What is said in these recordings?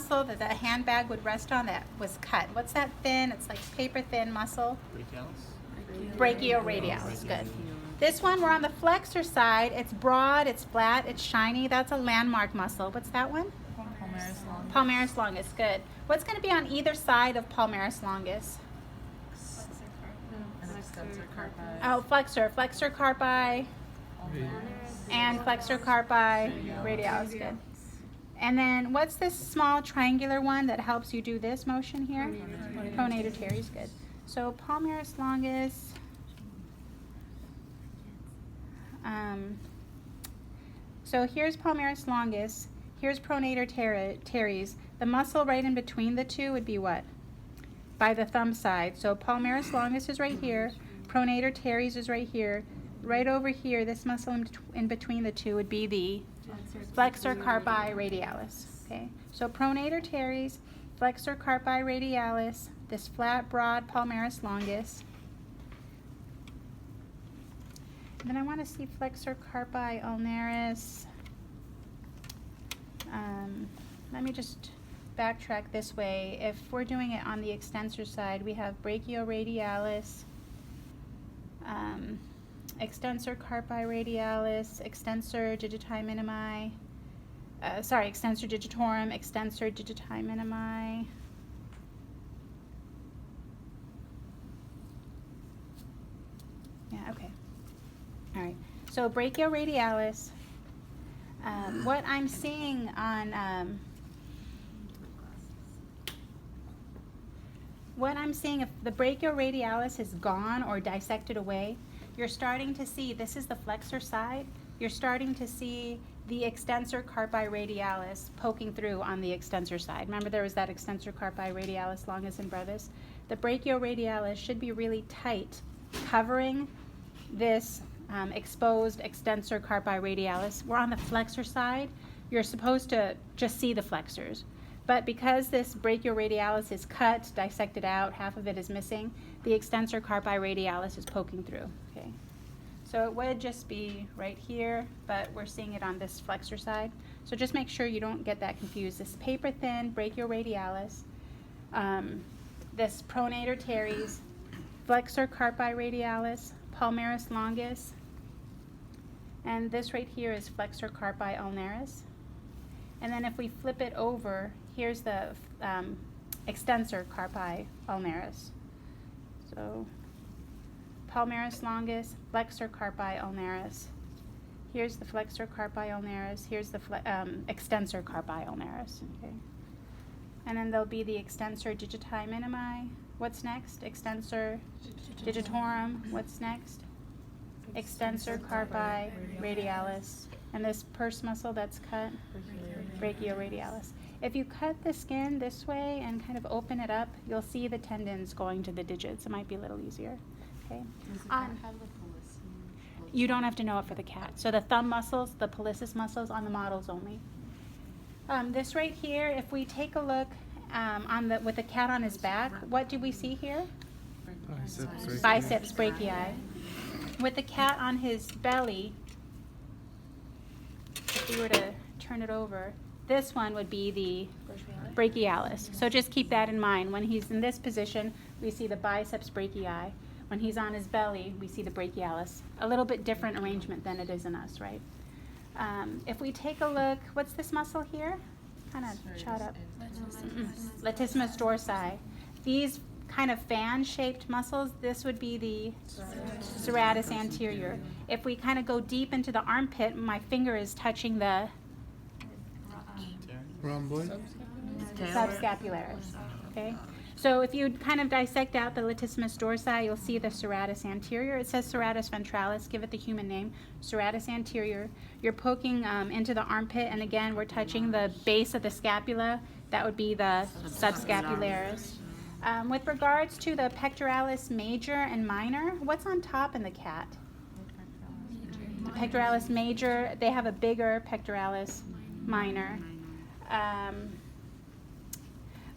muscle that the handbag would rest on that was cut? What's that thin? It's like paper thin muscle. Brachioradialis. Good. This one, we're on the flexor side. It's broad, it's flat, it's shiny. That's a landmark muscle. What's that one? Palmaris longus. Palmaris longus. Good. What's going to be on either side of palmaris longus? Extensor carpi. Oh, flexor carpi and flexor carpi radialis. Good. And then what's this small triangular one that helps you do this motion here? Pronator teres. Good. So palmaris longus. So here's palmaris longus. Here's pronator teres. The muscle right in between the two would be what? By the thumb side. So palmaris longus is right here. Pronator teres is right here. Right over here, this muscle in between the two would be the flexor carpi radialis. Okay. So pronator teres, flexor carpi radialis, this flat, broad palmaris longus. And then I want to see flexor carpi ulnaris. Let me just backtrack this way. If we're doing it on the extensor side, we have brachioradialis, extensor carpi radialis, extensor digiti minimi, extensor digitorum, extensor digiti minimi. Yeah, okay. All right. So brachioradialis, what I'm seeing on if the brachioradialis is gone or dissected away, you're starting to see, this is the flexor side, you're starting to see the extensor carpi radialis poking through on the extensor side. Remember there was that extensor carpi radialis longus and brevis? The brachioradialis should be really tight, covering this exposed extensor carpi radialis. We're on the flexor side. You're supposed to just see the flexors. But because this brachioradialis is cut, dissected out, half of it is missing, the extensor carpi radialis is poking through. Okay. So it would just be right here, but we're seeing it on this flexor side. So just make sure you don't get that confused. This paper thin brachioradialis, this pronator teres, flexor carpi radialis, palmaris longus, and this right here is flexor carpi ulnaris. And then if we flip it over, here's the extensor carpi ulnaris. So palmaris longus, flexor carpi ulnaris. Here's the flexor carpi ulnaris. Here's the extensor carpi ulnaris. Okay. And then there'll be the extensor digiti minimi. What's next? Extensor digitorum. What's next? Extensor carpi radialis. And this purse muscle that's cut? Brachioradialis. If you cut the skin this way and kind of open it up, you'll see the tendons going to the digits. It might be a little easier. Okay. You don't have to know it for the cat. So the thumb muscles, the pollicis muscles on the models only. This right here, if we take a look with the cat on his back, what do we see here? Biceps brachii. With the cat on his belly, if we were to turn it over, this one would be the brachialis. So just keep that in mind. When he's in this position, we see the biceps brachii. When he's on his belly, we see the brachialis. A little bit different arrangement than it is in us, right? If we take a look, what's this muscle here? Kind of shot up. Latissimus dorsi. These kind of fan-shaped muscles, this would be the serratus anterior. If we kind of go deep into the armpit, my finger is touching the subscapularis. Okay? So if you kind of dissect out the latissimus dorsi, you'll see the serratus anterior. It says serratus ventralis. Give it the human name. Serratus anterior. You're poking into the armpit, and again, we're touching the base of the scapula. That would be the subscapularis. With regards to the pectoralis major and minor, what's on top in the cat? The pectoralis major, they have a bigger pectoralis minor.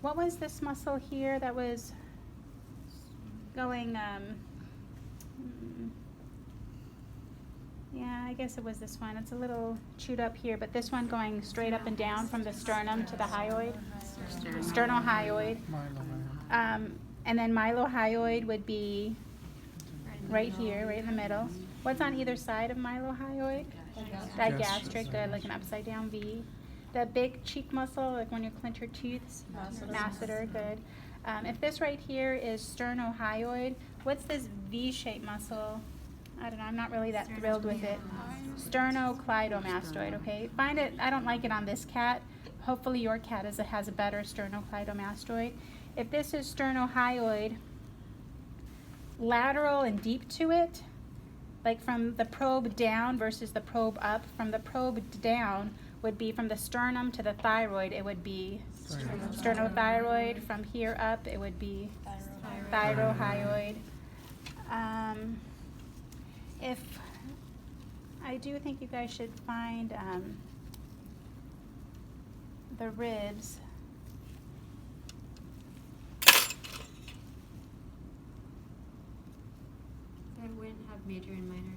What was this muscle here that was going, yeah, I guess it was this one. It's a little chewed up here, but this one going straight up and down from the sternum to the hyoid. Sternohyoid. And then mylohyoid would be right here, right in the middle. What's on either side of mylohyoid? Digastric, good, like an upside down V. The big cheek muscle, like when you clench your teeth, masseter, good. If this right here is sternohyoid, what's this V-shaped muscle? I don't know, I'm not really that thrilled with it. Sternocleidomastoid, okay? Find it, I don't like it on this cat. Hopefully your cat has a better sternocleidomastoid. If this is sternohyoid, lateral and deep to it, like from the probe down versus the probe up, from the probe down would be from the sternum to the thyroid, it would be sternothyroid. From here up, it would be thyrohyoid. If I do think you guys should find the ribs. I wouldn't have major and minor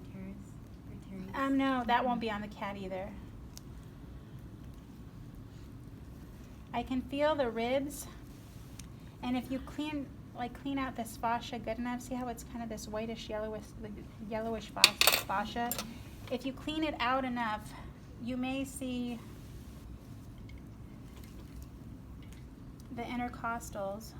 arteries. No, that won't be on the cat either. I can feel the ribs, and if you clean out this fascia good enough, see how it's kind of this whitish yellowish fascia? If you clean it out enough, you may see the intercostals.